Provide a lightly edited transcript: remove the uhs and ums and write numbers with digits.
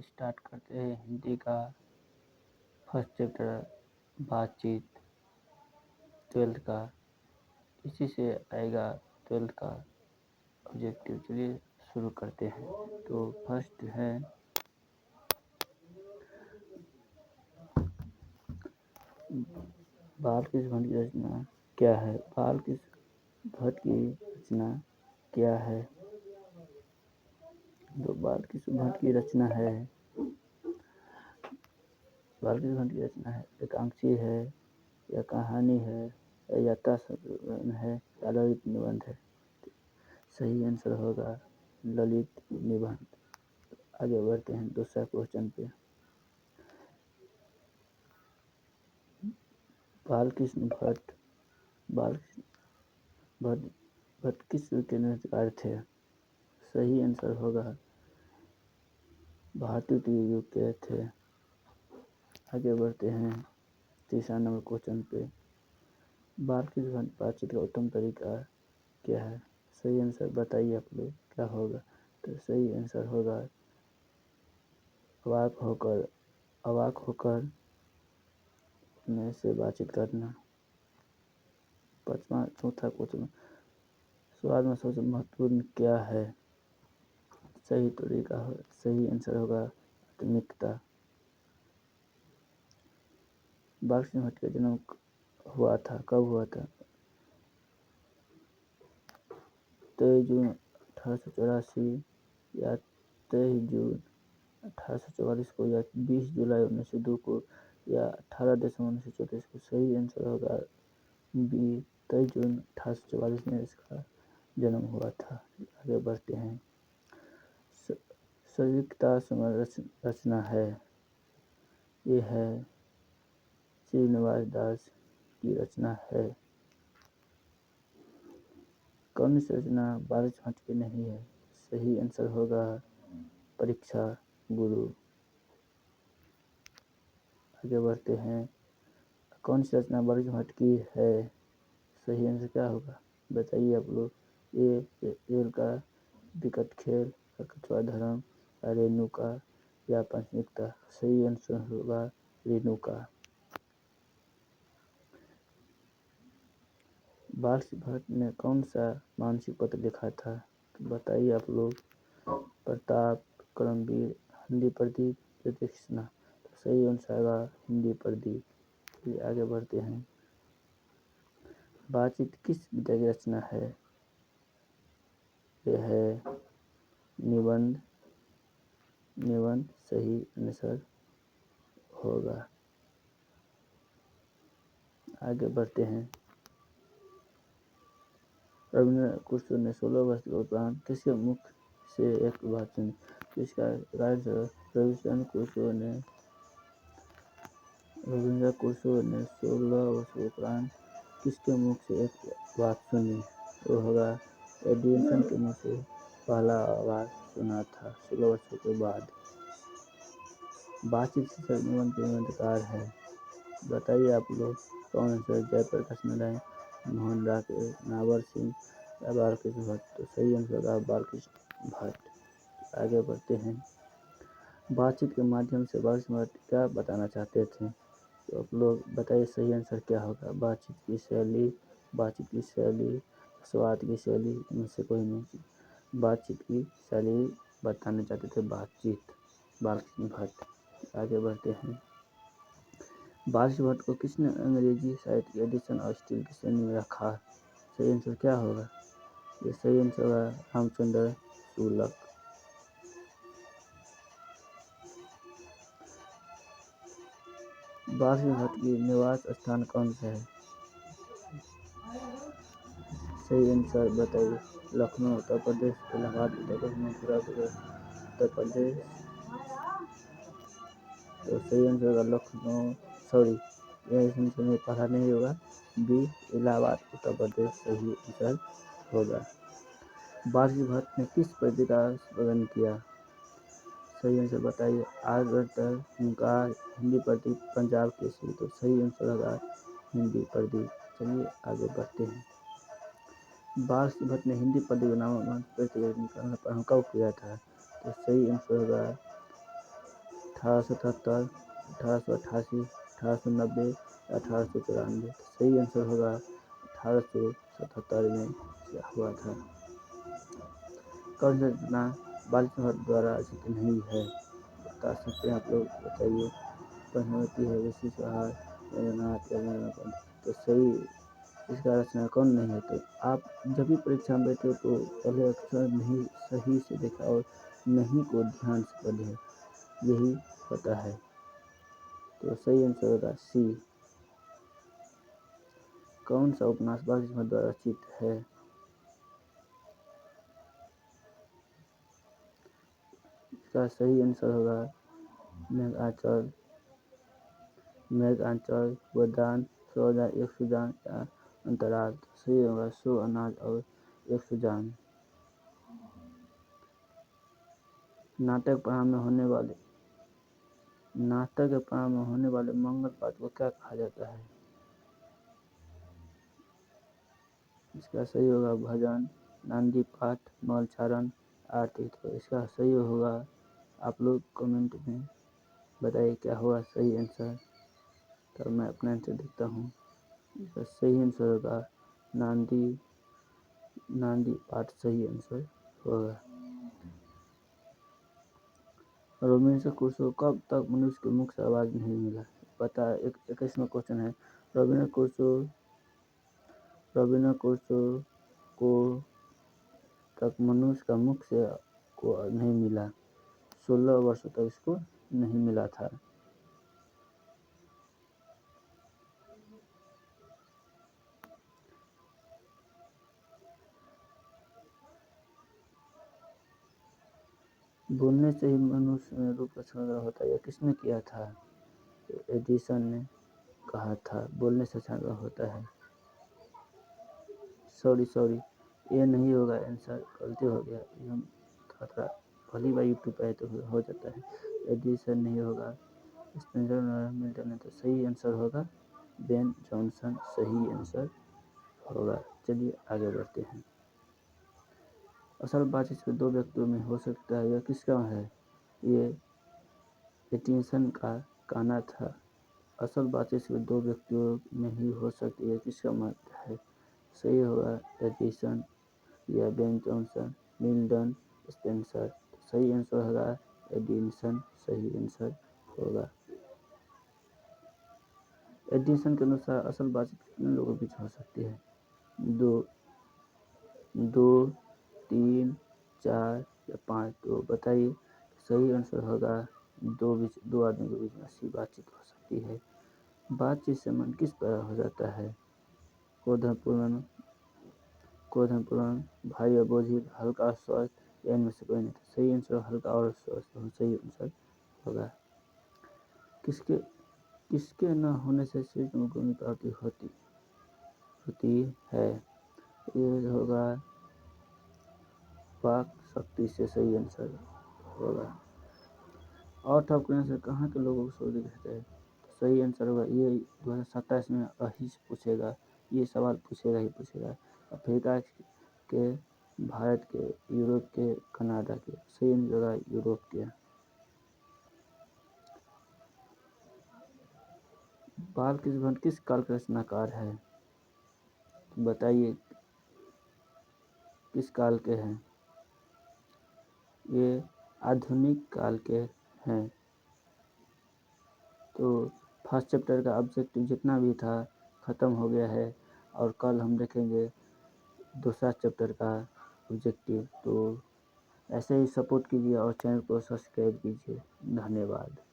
Start करते हैं हिंदी का फर्स्ट चैप्टर बातचीत 12th का। इसी से आएगा 12th का ऑब्जेक्टिव। चलिए शुरू करते हैं। तो फर्स्ट है बालकृष्ण भट्ट की रचना क्या है। बालकृष्ण भट्ट की रचना क्या है। तो बालकृष्ण भट्ट की रचना है एकांकी है या कहानी है या यात्रा संग्रह है या ललित निबंध है। सही आंसर होगा ललित निबंध। आगे बढ़ते हैं दूसरा क्वेश्चन पे। बालकृष्ण भट्ट किस के नृत्यकार थे। सही आंसर होगा भारतीय युग के थे। आगे बढ़ते हैं तीसरा नंबर क्वेश्चन पे। बालकृष्ण भट्ट बातचीत का उत्तम तरीका क्या है। सही आंसर बताइए आप लोग क्या होगा। तो सही आंसर होगा अवाक होकर अपने से बातचीत करना। चौथा क्वेश्चन, स्वाद में सबसे महत्वपूर्ण क्या है। सही आंसर होगा आत्मिकता। बालकृष्ण भट्ट का जन्म कब हुआ था। 23 जून 1884 या 23 जून 1844 को या 20 जुलाई 1902 को या 18 दिसंबर 1934 को। सही आंसर होगा 23 जून 1844 में इसका जन्म हुआ था। आगे बढ़ते हैं। संयुक्ता रचना है। ये है श्रीनिवास दास की रचना है। कौन सी रचना बालकृष्ण भट्ट की नहीं है। सही आंसर होगा परीक्षा गुरु। आगे बढ़ते हैं। कौन सी रचना बालकृष्ण भट्ट की है। सही आंसर क्या होगा बताइए आप लोग। रेल का विकट खेल, कछुआ धर्म, रेणुका या पंचमुखता। सही आंसर होगा रेणुका। बालकृष्ण भट्ट ने कौन सा मानसिक पत्र लिखा था। तो बताइए आप लोग। प्रताप, कर्मवीर, हिंदी प्रदीप, प्रतीक्षणा। तो सही आंसर होगा हिंदी प्रदीप। आगे बढ़ते हैं। बातचीत किस विधा की रचना है। यह है निबंध। सही आंसर होगा। आगे बढ़ते हैं। रविन्द्रनाथ कुर्सो ने 16 वर्ष के उपरांत किसके मुख से एक बात सुनी। इसका रविन्द्रनाथ कुर्सो ने 16 वर्ष के उपरांत किसके मुख से एक बात सुनी। वो होगा एडिसन के मुँह से पहला आवाज सुना था 16 वर्षों के बाद। बातचीत शीर्षक निबंध के निबंधकार है। बताइए आप लोग कौन सा। जयप्रकाश नारायण, मोहन राकेश, नावर सिंह या बालकृष्ण भट्ट। तो सही आंसर होगा बालकृष्ण भट्ट। आगे बढ़ते हैं। बातचीत के माध्यम से बालकृष्ण भट्ट क्या बताना चाहते थे। तो आप लोग बताइए सही आंसर क्या होगा। बातचीत की शैली, स्वाद की शैली, इनमें से कोई नहीं। बातचीत की शैली बताना चाहते थे बालकृष्ण भट्ट। आगे बढ़ते हैं। बालकृष्ण भट्ट को किसने अंग्रेजी साहित्य की एडिशन और स्टील की श्रेणी में रखा। सही आंसर क्या होगा। ये सही आंसर होगा रामचंद्र शुक्ल। बालकृष्ण भट्ट की निवास स्थान कौन सा है। सही आंसर बताइए। लखनऊ उत्तर प्रदेश, इलाहाबाद उत्तर प्रदेश, मथुरा उत्तर प्रदेश। तो सही आंसर होगा लखनऊ। यह पढ़ा नहीं होगा। बी इलाहाबाद उत्तर प्रदेश सही आंसर होगा। बालकृष्ण भट्ट ने किस पद्धति का वर्णन किया। सही आंसर बताइए। आर्यभट्ट, हुंकार, हिंदी प्रदीप, पंजाब केसरी। तो सही आंसर होगा हिंदी प्रदीप। चलिए आगे बढ़ते हैं। बालकृष्ण भट्ट ने हिंदी प्रदीप नामक ग्रंथ कब किया था। तो सही आंसर होगा 1877, 1888, 1890, 1894। सही आंसर होगा 1877 में हुआ था। कौन सा घटना बालिका भट्ट द्वारा रचित नहीं है? बता सकते हैं आप लोग, बताइए। पद्मावती है, विशिष्ट आहार, तो सही इसका रचना कौन नहीं है? तो आप जब भी परीक्षा में बैठे तो पहले अक्षर नहीं सही से देखा और नहीं को ध्यान से पढ़े, यही पता है। तो सही आंसर होगा सी। कौन सा उपन्यास बालिका भट्ट द्वारा रचित है? इसका सही आंसर होगा मेघांचल, गोदान, 100,000 एक सुजान या अंतराल। तो सही होगा 100 अनाज और 1 सुजान। नाटक प्रारंभ में होने वाले मंगल पाठ को क्या कहा जाता है? इसका सही होगा भजन, नांदी पाठ, मलचारण, आरती। तो इसका सही होगा, आप लोग कमेंट में बताइए क्या होगा सही आंसर। तो मैं अपना आंसर देखता हूँ। इसका सही आंसर होगा नांदी पाठ सही आंसर होगा। रॉबिन्सन क्रूसो कब तक मनुष्य के मुख से आवाज नहीं मिला? पता है, 21वां क्वेश्चन है। रॉबिन्सन क्रूसो को तक मनुष्य का मुख से को नहीं मिला, 16 वर्षों तक इसको नहीं मिला था। बोलने से ही मनुष्य में रूप लक्षण होता है, यह किसने किया था? एडिसन ने कहा था बोलने से अच्छा होता है। सॉरी, ये नहीं होगा आंसर, गलती हो गया। हम थोड़ा पहली बार यूट्यूब पे तो हो जाता है। एडिसन नहीं होगा, स्पेंसर मिल्टन है। तो सही आंसर होगा बेन जॉनसन, सही आंसर होगा। चलिए आगे बढ़ते हैं। असल बातचीत सिर्फ 2 व्यक्तियों में हो सकता है, यह किसका है? ये एडिसन का कहना था। असल बातचीत सिर्फ 2 व्यक्तियों में ही हो सकती है, किसका मत है? सही होगा एडिसन या बेन जॉनसन, मिल्टन, स्पेंसर। सही आंसर होगा एडिसन, सही आंसर होगा। एडिसन के अनुसार असल बातचीत कितने लोगों के बीच हो सकती है? 2, 3, 4 या 5। तो बताइए। सही आंसर होगा 2 आदमी के बीच में ऐसी बातचीत हो सकती है। बातचीत से मन किस तरह हो जाता है? क्रोधपूर्ण, भारी और बोझिल, हल्का और स्वस्थ, या इनमें से कोई नहीं। तो सही आंसर हल्का और स्वस्थ सही आंसर होगा। किसके न होने से शरीर में गुण की प्राप्ति होती है? ये होगा वाक शक्ति से, सही आंसर होगा। और ठपकने से कहाँ के लोगों को सर्दी कहते हैं? तो सही आंसर होगा, ये 2027 में अही से पूछेगा, ये सवाल पूछेगा। अफ्रीका के, भारत के, यूरोप के, कनाडा के। सही आंसर होगा यूरोप के। बालकृष्ण भट्ट किस काल के रचनाकार है? तो बताइए किस काल के हैं? ये आधुनिक काल के हैं। तो फर्स्ट चैप्टर का ऑब्जेक्टिव जितना भी था ख़त्म हो गया है, और कल हम देखेंगे दूसरा चैप्टर का ऑब्जेक्टिव। तो ऐसे ही सपोर्ट कीजिए और चैनल को सब्सक्राइब कीजिए। धन्यवाद।